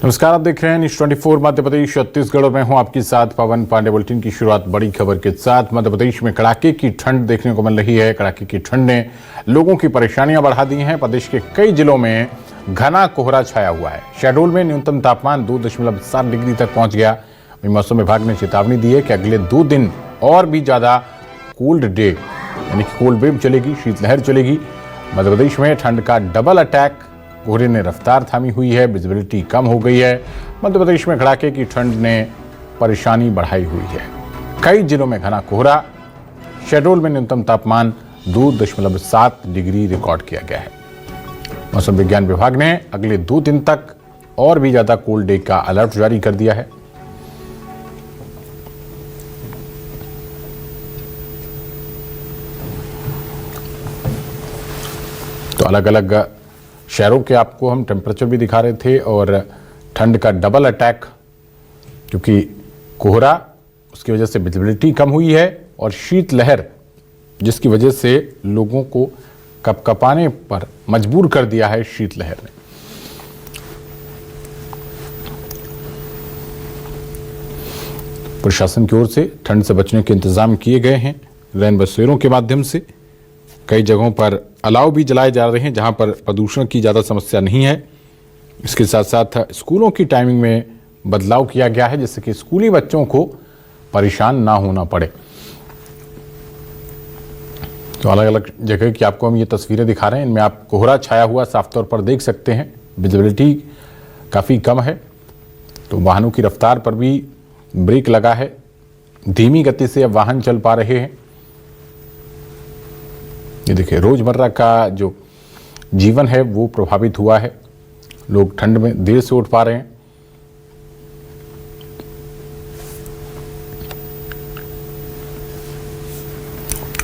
नमस्कार, आप देख रहे हैं न्यूज 24 मध्य प्रदेश छत्तीसगढ़ में हूं आपके साथ पवन पांडे। बुलेटिन की शुरुआत बड़ी खबर के साथ। मध्य प्रदेश में कड़ाके की ठंड देखने को मिल रही है। कड़ाके की ठंड ने लोगों की परेशानियां बढ़ा दी हैं। प्रदेश के कई जिलों में घना कोहरा छाया हुआ है। शहडोल में न्यूनतम तापमान 2.7 डिग्री तक पहुंच गया। मौसम विभाग ने चेतावनी दी है कि अगले 2 दिन और भी ज्यादा कोल्ड डे यानी कि कोल्ड वेव चलेगी, शीतलहर चलेगी। मध्य प्रदेश में ठंड का डबल अटैक, कोहरे ने रफ्तार थामी हुई है, विजिबिलिटी कम हो गई है। मध्य प्रदेश में कड़ाके की ठंड ने परेशानी बढ़ाई हुई है। कई जिलों में घना कोहरा। शहडोल में न्यूनतम तापमान 2.7 डिग्री रिकॉर्ड किया गया है। मौसम विज्ञान विभाग ने अगले 2 दिन तक और भी ज्यादा कोल्ड डे का अलर्ट जारी कर दिया है। तो अलग अलग शहरों के आपको हम टेम्परेचर भी दिखा रहे थे और ठंड का डबल अटैक, क्योंकि कोहरा उसकी वजह से विजिबिलिटी कम हुई है और शीतलहर जिसकी वजह से लोगों को कपकपाने पर मजबूर कर दिया है शीतलहर ने। प्रशासन की ओर से ठंड से बचने के इंतजाम किए गए हैं। रैन बसेरों के माध्यम से कई जगहों पर अलाव भी जलाए जा रहे हैं जहां पर प्रदूषण की ज़्यादा समस्या नहीं है। इसके साथ साथ स्कूलों की टाइमिंग में बदलाव किया गया है जिससे कि स्कूली बच्चों को परेशान ना होना पड़े। तो अलग अलग जगह की आपको हम ये तस्वीरें दिखा रहे हैं। इनमें आप कोहरा छाया हुआ साफ तौर पर देख सकते हैं। विजिबिलिटी काफ़ी कम है, तो वाहनों की रफ्तार पर भी ब्रेक लगा है। धीमी गति से अब वाहन चल पा रहे हैं। ये देखिए, रोजमर्रा का जो जीवन है वो प्रभावित हुआ है। लोग ठंड में देर से उठ पा रहे हैं।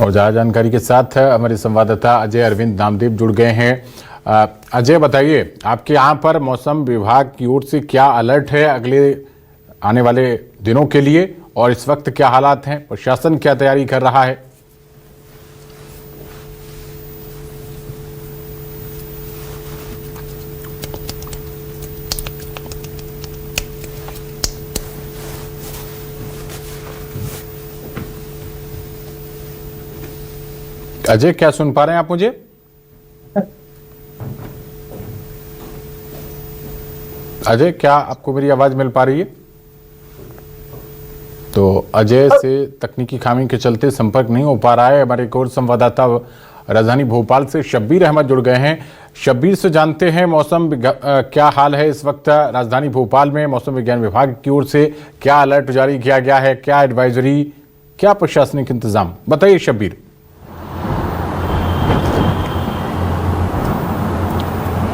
और ज्यादा जानकारी के साथ हमारे संवाददाता अजय अरविंद नामदेव जुड़ गए हैं। अजय, बताइए, आपके यहाँ पर मौसम विभाग की ओर से क्या अलर्ट है अगले आने वाले दिनों के लिए, और इस वक्त क्या हालात हैं? प्रशासन क्या तैयारी कर रहा है? अजय, क्या सुन पा रहे हैं आप मुझे? अजय, क्या आपको मेरी आवाज मिल पा रही है? तो अजय से तकनीकी खामी के चलते संपर्क नहीं हो पा रहा है। हमारे एक और संवाददाता राजधानी भोपाल से शब्बीर अहमद जुड़ गए हैं। शब्बीर से जानते हैं मौसम क्या हाल है इस वक्त राजधानी भोपाल में। मौसम विज्ञान विभाग की ओर से क्या अलर्ट जारी किया गया है, क्या एडवाइजरी, क्या प्रशासनिक इंतजाम, बताइए शब्बीर।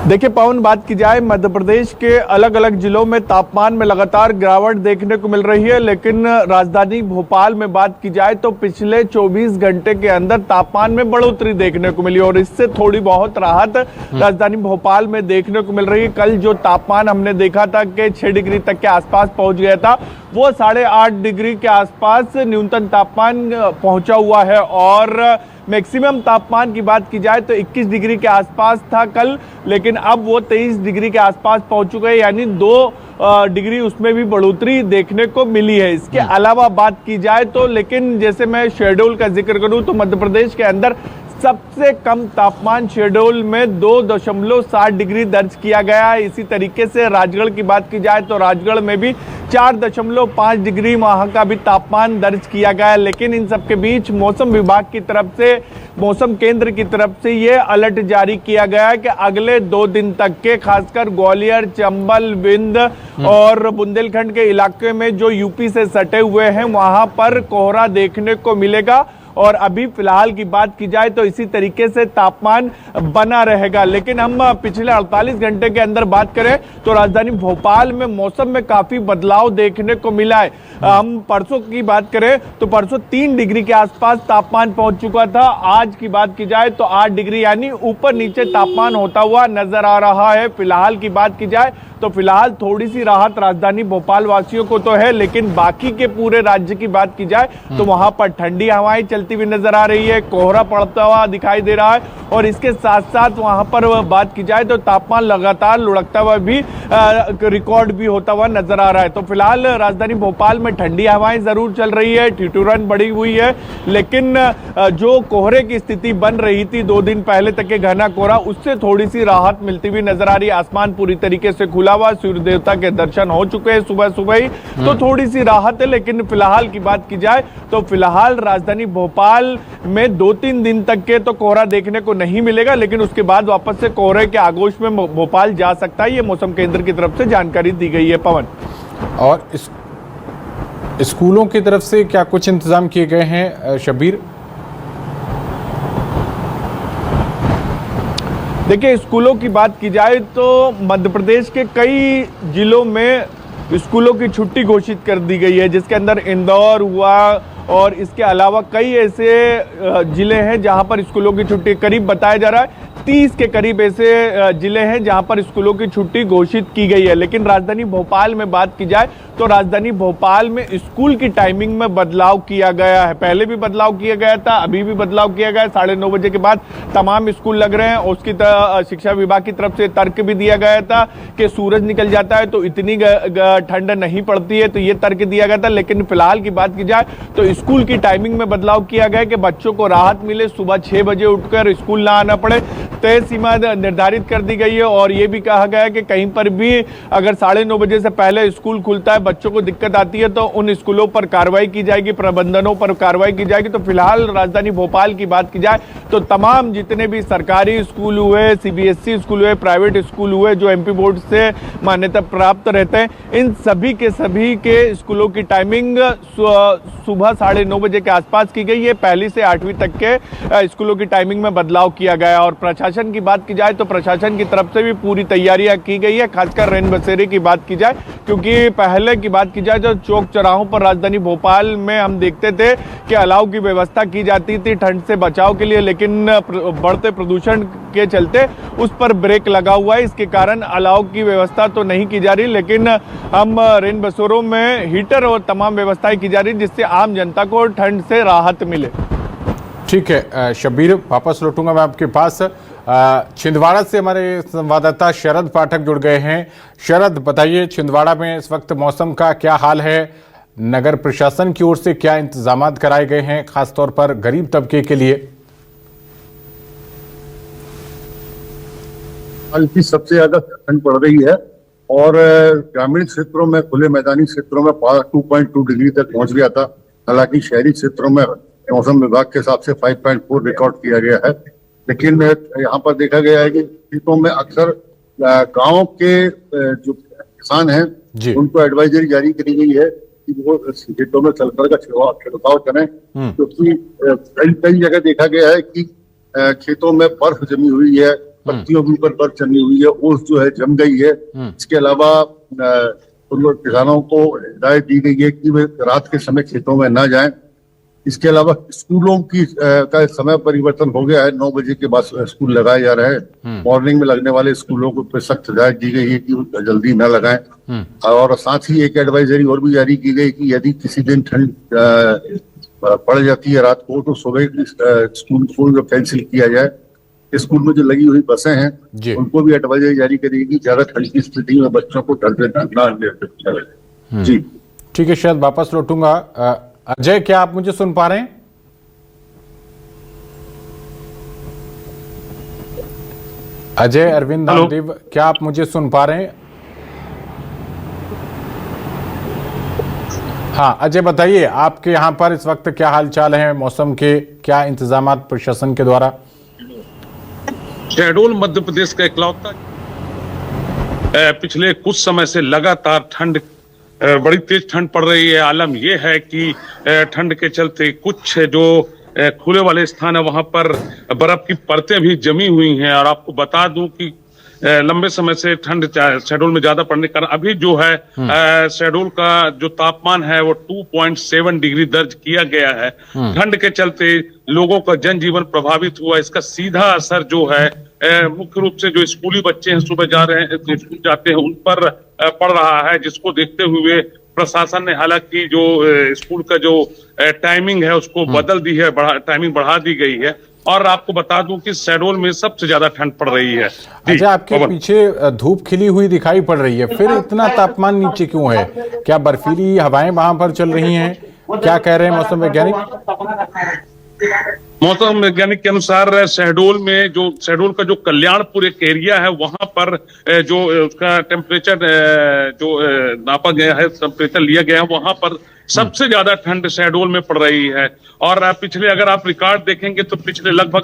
देखिए पवन, बात की जाए मध्य प्रदेश के अलग अलग जिलों में तापमान में लगातार गिरावट देखने को मिल रही है, लेकिन राजधानी भोपाल में बात की जाए तो पिछले 24 घंटे के अंदर तापमान में बढ़ोतरी देखने को मिली और इससे थोड़ी बहुत राहत राजधानी भोपाल में देखने को मिल रही है। कल जो तापमान हमने देखा था कि 6 डिग्री तक के आसपास पहुंच गया था, वो 8.5 डिग्री के आसपास न्यूनतम तापमान पहुंचा हुआ है और मैक्सिमम तापमान की बात की जाए तो 21 डिग्री के आसपास था कल, लेकिन अब वो 23 डिग्री के आसपास पहुंच चुका है, यानी 2 डिग्री उसमें भी बढ़ोतरी देखने को मिली है। इसके अलावा बात की जाए तो, लेकिन जैसे मैं शहडोल का जिक्र करूं तो मध्य प्रदेश के अंदर सबसे कम तापमान शहडोल में 2.7 डिग्री दर्ज किया गया है। इसी तरीके से राजगढ़ की बात की जाए तो राजगढ़ में भी 4.5 डिग्री वहां का भी तापमान दर्ज किया गया है। लेकिन इन सबके बीच मौसम विभाग की तरफ से, मौसम केंद्र की तरफ से ये अलर्ट जारी किया गया है कि अगले 2 दिन तक के, खासकर ग्वालियर, चंबल, विंध और बुंदेलखंड के इलाके में जो यूपी से सटे हुए हैं वहां पर कोहरा देखने को मिलेगा। और अभी फिलहाल की बात की जाए तो इसी तरीके से तापमान बना रहेगा। लेकिन हम पिछले 48 घंटे के अंदर बात करें तो राजधानी भोपाल में मौसम में काफी बदलाव देखने को मिला है। हम परसों की बात करें तो परसों 3 डिग्री के आसपास तापमान पहुंच चुका था। आज की बात की जाए तो 8 डिग्री यानी ऊपर नीचे तापमान होता हुआ नजर आ रहा है। फिलहाल की बात की जाए तो फिलहाल थोड़ी सी राहत राजधानी भोपाल वासियों को तो है, लेकिन बाकी के पूरे राज्य की बात की जाए तो वहां पर ठंडी हवाएं चलती हुई नजर आ रही है, कोहरा पड़ता हुआ दिखाई दे रहा है, और इसके साथ साथ वहां पर बात की जाए तो तापमान लगातार लुढ़कता हुआ भी रिकॉर्ड भी होता हुआ नजर आ रहा है। तो फिलहाल राजधानी भोपाल में ठंडी हवाएं जरूर चल रही है, ठिठुरन बढ़ी हुई है, लेकिन जो कोहरे की स्थिति बन रही थी 2 दिन पहले तक के घना कोहरा, उससे थोड़ी सी राहत मिलती हुई नजर आ रही है। आसमान पूरी तरीके से खुला हुआ, सूर्य देवता के दर्शन हो चुके हैं सुबह सुबह ही, तो थोड़ी सी राहत है। लेकिन फिलहाल की बात की जाए तो फिलहाल राजधानी भोपाल में 2-3 दिन तक के तो कोहरा देखने को नहीं मिलेगा, लेकिन उसके बाद वापस से कोहरे के आगोश में भोपाल जा सकता है, ये मौसम केंद्र की तरफ से जानकारी दी गई है। पवन, और स्कूलों की तरफ से क्या कुछ इंतजाम किए गए हैं शब्बीर? देखिए, स्कूलों की बात की जाए तो मध्य प्रदेश के कई जिलों में स्कूलों की छुट्टी घोषित कर दी गई है, जिसके अंदर इंदौर हुआ और इसके अलावा कई ऐसे जिले हैं जहां पर स्कूलों की छुट्टी, करीब बताया जा रहा है 30 के करीब ऐसे जिले हैं जहां पर स्कूलों की छुट्टी घोषित की गई है। लेकिन राजधानी भोपाल में बात की जाए तो राजधानी भोपाल में स्कूल की टाइमिंग में बदलाव किया गया है। पहले भी बदलाव किया गया था, अभी भी बदलाव किया गया है। 9:30 बजे के बाद तमाम स्कूल लग रहे हैं। उसकी शिक्षा विभाग की तरफ से तर्क भी दिया गया था कि सूरज निकल जाता है तो इतनी ठंड नहीं पड़ती है, तो ये तर्क दिया गया था। लेकिन फिलहाल की बात की जाए तो स्कूल की टाइमिंग में बदलाव किया गया है कि बच्चों को राहत मिले, सुबह 6 बजे उठकर स्कूल ना आना पड़े, तय सीमा निर्धारित कर दी गई है। और ये भी कहा गया है कि कहीं पर भी अगर 9:30 बजे से पहले स्कूल खुलता है, बच्चों को दिक्कत आती है, तो उन स्कूलों पर कार्रवाई की जाएगी, प्रबंधनों पर कार्रवाई की जाएगी। तो फिलहाल राजधानी भोपाल की बात की जाए तो तमाम जितने भी सरकारी स्कूल हुए, सीबीएसई स्कूल हुए, प्राइवेट स्कूल हुए जो एमपी बोर्ड से मान्यता प्राप्त रहते हैं, इन सभी के स्कूलों की टाइमिंग सुबह 9:30 बजे के आसपास की गई है। 1 से 8वीं तक के स्कूलों की टाइमिंग में बदलाव किया गया है। और प्रशासन की बात की जाए तो प्रशासन की तरफ से भी पूरी तैयारियां की गई है, खासकर रैन बसेरे की बात की जाए, क्योंकि पहले की बात की जाए तो चौक चौराहों पर राजधानी भोपाल में हम देखते थे कि अलाव की व्यवस्था की जाती थी ठंड से बचाव के लिए, लेकिन बढ़ते प्रदूषण के चलते उस पर ब्रेक लगा हुआ है। इसके कारण अलाव की व्यवस्था तो नहीं की जा रही, लेकिन हम रैन बसेरों में हीटर और तमाम व्यवस्थाएं की जा रही, जिससे आम जनता को ठंड से राहत मिले। ठीक है शब्बीर, वापस लौटूंगा मैं आपके पास। छिंदवाड़ा से हमारे संवाददाता शरद पाठक जुड़ गए हैं। शरद, बताइए छिंदवाड़ा में इस वक्त मौसम का क्या हाल है? नगर प्रशासन की ओर से क्या इंतजाम कराए गए हैं, खासतौर पर गरीब तबके के लिए? की सबसे ज्यादा ठंड पड़ रही है और ग्रामीण क्षेत्रों में, खुले मैदानी क्षेत्रों में 2.2 डिग्री तक पहुंच गया था। हालांकि शहरी क्षेत्रों में मौसम विभाग के हिसाब से 5.4 रिकॉर्ड किया गया है। लेकिन यहाँ पर देखा गया है कि खेतों में अक्सर गांव के जो किसान हैं उनको एडवाइजरी जारी करी गई है कि वो खेतों में सल्फर का छिड़काव करें, क्योंकि कई जगह देखा गया है कि खेतों में बर्फ जमी हुई है, पत्तियों के ऊपर बर्फ जमी हुई है, ओस जो है जम गई है। इसके अलावा उन किसानों को हिदायत दी गई है कि वे रात के समय खेतों में ना जाएं। इसके अलावा स्कूलों की का समय परिवर्तन हो गया है, 9 बजे के बाद स्कूल लगाए जा रहे हैं। मॉर्निंग में लगने वाले स्कूलों को सख्त हिदायत दी गई है कि जल्दी न लगाएं। और साथ ही एक एडवाइजरी और भी जारी की गई कि यदि किसी दिन ठंड पड़ जाती है रात को, तो सुबह स्कूल को कैंसिल किया जाए। स्कूल में जो लगी हुई बसें हैं उनको भी एडवाइजरी जारी करेगी, ज्यादा ठंड की स्थिति में बच्चों को ठंड न। जी ठीक है, शायद वापस लौटूंगा। अजय, क्या आप मुझे सुन पा रहे हैं? अजय अरविंद नामदेव, क्या आप मुझे सुन पा रहे हैं? हाँ अजय, बताइए आपके यहाँ पर इस वक्त क्या हालचाल है, मौसम के क्या इंतजाम प्रशासन के द्वारा? शहडोल मध्य प्रदेश का इकलौता पिछले कुछ समय से लगातार ठंड, बड़ी तेज ठंड पड़ रही है। आलम यह है कि ठंड के चलते कुछ जो खुले वाले स्थान है वहां पर बर्फ की परतें भी जमी हुई हैं। और आपको बता दूं कि लंबे समय से ठंड शहडोल में ज्यादा पड़ने के कारण अभी जो है शहडोल का जो तापमान है वो 2.7 डिग्री दर्ज किया गया है। ठंड के चलते लोगों का जनजीवन प्रभावित हुआ। इसका सीधा असर जो है मुख्य रूप से जो स्कूली बच्चे हैं सुबह जा रहे हैं स्कूल जाते हैं उन पर पड़ रहा है, जिसको देखते हुए प्रशासन ने हालांकि जो स्कूल का जो टाइमिंग है उसको बदल दी है, टाइमिंग बढ़ा दी गई है। और आपको बता दूं कि शहडोल में सबसे ज्यादा ठंड पड़ रही है। अच्छा, आपके पीछे धूप खिली हुई दिखाई पड़ रही है, फिर इतना तापमान नीचे क्यों है? क्या बर्फीली हवाएं वहां पर चल रही हैं? क्या कह रहे हैं मौसम वैज्ञानिक? मौसम वैज्ञानिक के अनुसार शहडोल का जो कल्याणपुर एक एरिया है वहां पर जो उसका टेम्परेचर जो नापा गया है, टेम्परेचर लिया गया है, वहां पर सबसे ज्यादा ठंड शहडोल में पड़ रही है। और पिछले अगर आप रिकॉर्ड देखेंगे तो पिछले लगभग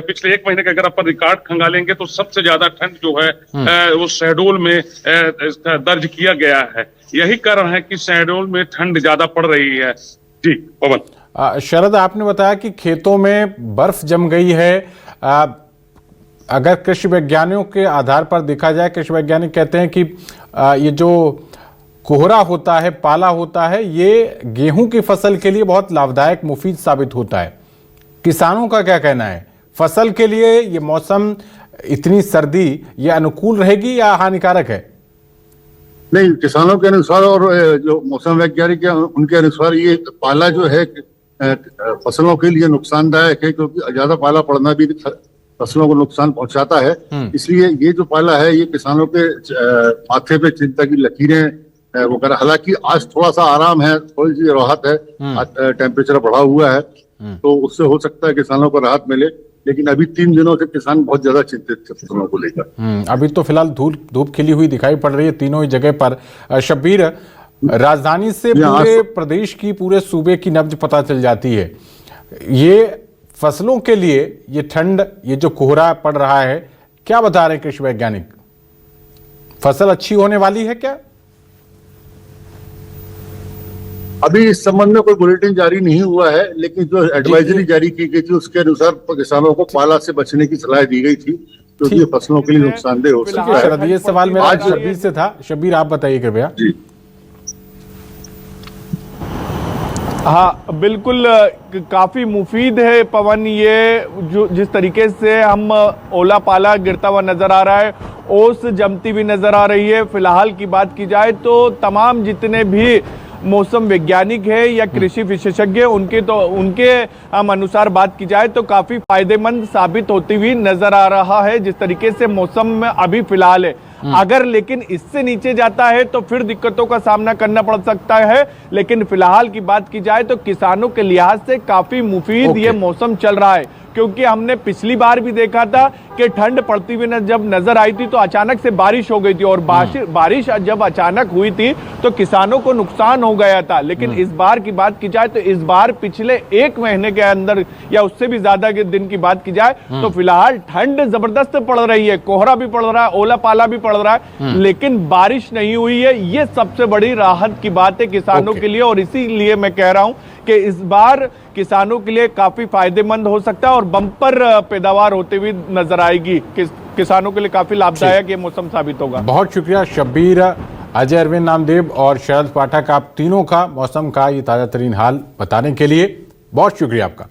पिछले एक महीने का अगर आप रिकॉर्ड खंगालेंगे तो सबसे ज्यादा ठंड जो है वो शहडोल में दर्ज किया गया है। यही कारण है कि शहडोल में ठंड ज्यादा पड़ रही है। जी पवन। शरद, आपने बताया कि खेतों में बर्फ जम गई है। अगर कृषि वैज्ञानिकों के आधार पर देखा जाए, कृषि वैज्ञानिक कहते हैं कि ये जो कोहरा होता है, पाला होता है, ये गेहूं की फसल के लिए बहुत लाभदायक, मुफीद साबित होता है। किसानों का क्या कहना है? फसल के लिए ये मौसम, इतनी सर्दी, ये अनुकूल रहेगी या हानिकारक है? नहीं, किसानों के अनुसार और जो मौसम वैज्ञानिक है उनके अनुसार ये पाला जो है फसलों के लिए नुकसानदायक है, क्योंकि ज्यादा पाला पड़ना भी फसलों को नुकसान पहुंचाता है। इसलिए ये जो पाला है ये किसानों के माथे पे चिंता की लकीरें वो कर। हालांकि आज थोड़ा सा आराम है, थोड़ी सी राहत है, टेम्परेचर बढ़ा हुआ है तो उससे हो सकता है किसानों को राहत मिले, लेकिन अभी 3 दिनों से किसान बहुत ज्यादा चिंतित थे फसलों को लेकर। अभी तो फिलहाल धूप खिली हुई दिखाई पड़ रही है तीनों ही जगह पर। शब्बीर, राजधानी से पूरे प्रदेश की, पूरे सूबे की नब्ज पता चल जाती है। ये फसलों के लिए ये ठंड, ये जो कोहरा पड़ रहा है, क्या बता रहे हैं कृषि वैज्ञानिक? फसल अच्छी होने वाली है क्या? अभी इस संबंध में कोई बुलेटिन जारी नहीं हुआ है, लेकिन जो एडवाइजरी जारी की गई थी उसके अनुसार किसानों को पाला से बचने की सलाह दी गई थी, क्योंकि ये फसलों के लिए नुकसानदेह हो सकता है। ये सवाल मेरा आज शब्बीर से था। शब्बीर, आप बताइए कृपया। जी हाँ, बिल्कुल काफी मुफीद है पवन। ये जो जिस तरीके से हम ओला पाला गिरता हुआ नजर आ रहा है, ओस जमती हुई नजर आ रही है। फिलहाल की बात की जाए तो तमाम जितने भी मौसम वैज्ञानिक है या कृषि विशेषज्ञ, उनके हम अनुसार बात की जाए तो काफी फायदेमंद साबित होती हुई नजर आ रहा है जिस तरीके से मौसम में अभी फिलहाल है। अगर लेकिन इससे नीचे जाता है तो फिर दिक्कतों का सामना करना पड़ सकता है, लेकिन फिलहाल की बात की जाए तो किसानों के लिहाज से काफी मुफीद ये मौसम चल रहा है। क्योंकि हमने पिछली बार भी देखा था कि ठंड पड़ती हुई जब नजर आई थी तो अचानक से बारिश हो गई थी, और बारिश जब अचानक हुई थी तो किसानों को नुकसान हो गया था। लेकिन इस बार की बात की जाए तो इस बार पिछले 1 महीने के अंदर या उससे भी ज्यादा के दिन की बात की जाए तो फिलहाल ठंड जबरदस्त पड़ रही है, कोहरा भी पड़ रहा है, ओला पाला भी पड़ रहा है, लेकिन बारिश नहीं हुई है। ये सबसे बड़ी राहत की बात है किसानों के लिए, और इसीलिए मैं कह रहा हूं कि इस बार किसानों के लिए काफी फायदेमंद हो सकता है और बम्पर पैदावार होते हुए नजर आएगी। किसानों के लिए काफी लाभदायक ये मौसम साबित होगा। बहुत शुक्रिया शब्बीर, अजय अरविंद नामदेव और शरद पाठक, आप तीनों का मौसम का ये ताजा तरीन हाल बताने के लिए बहुत शुक्रिया आपका।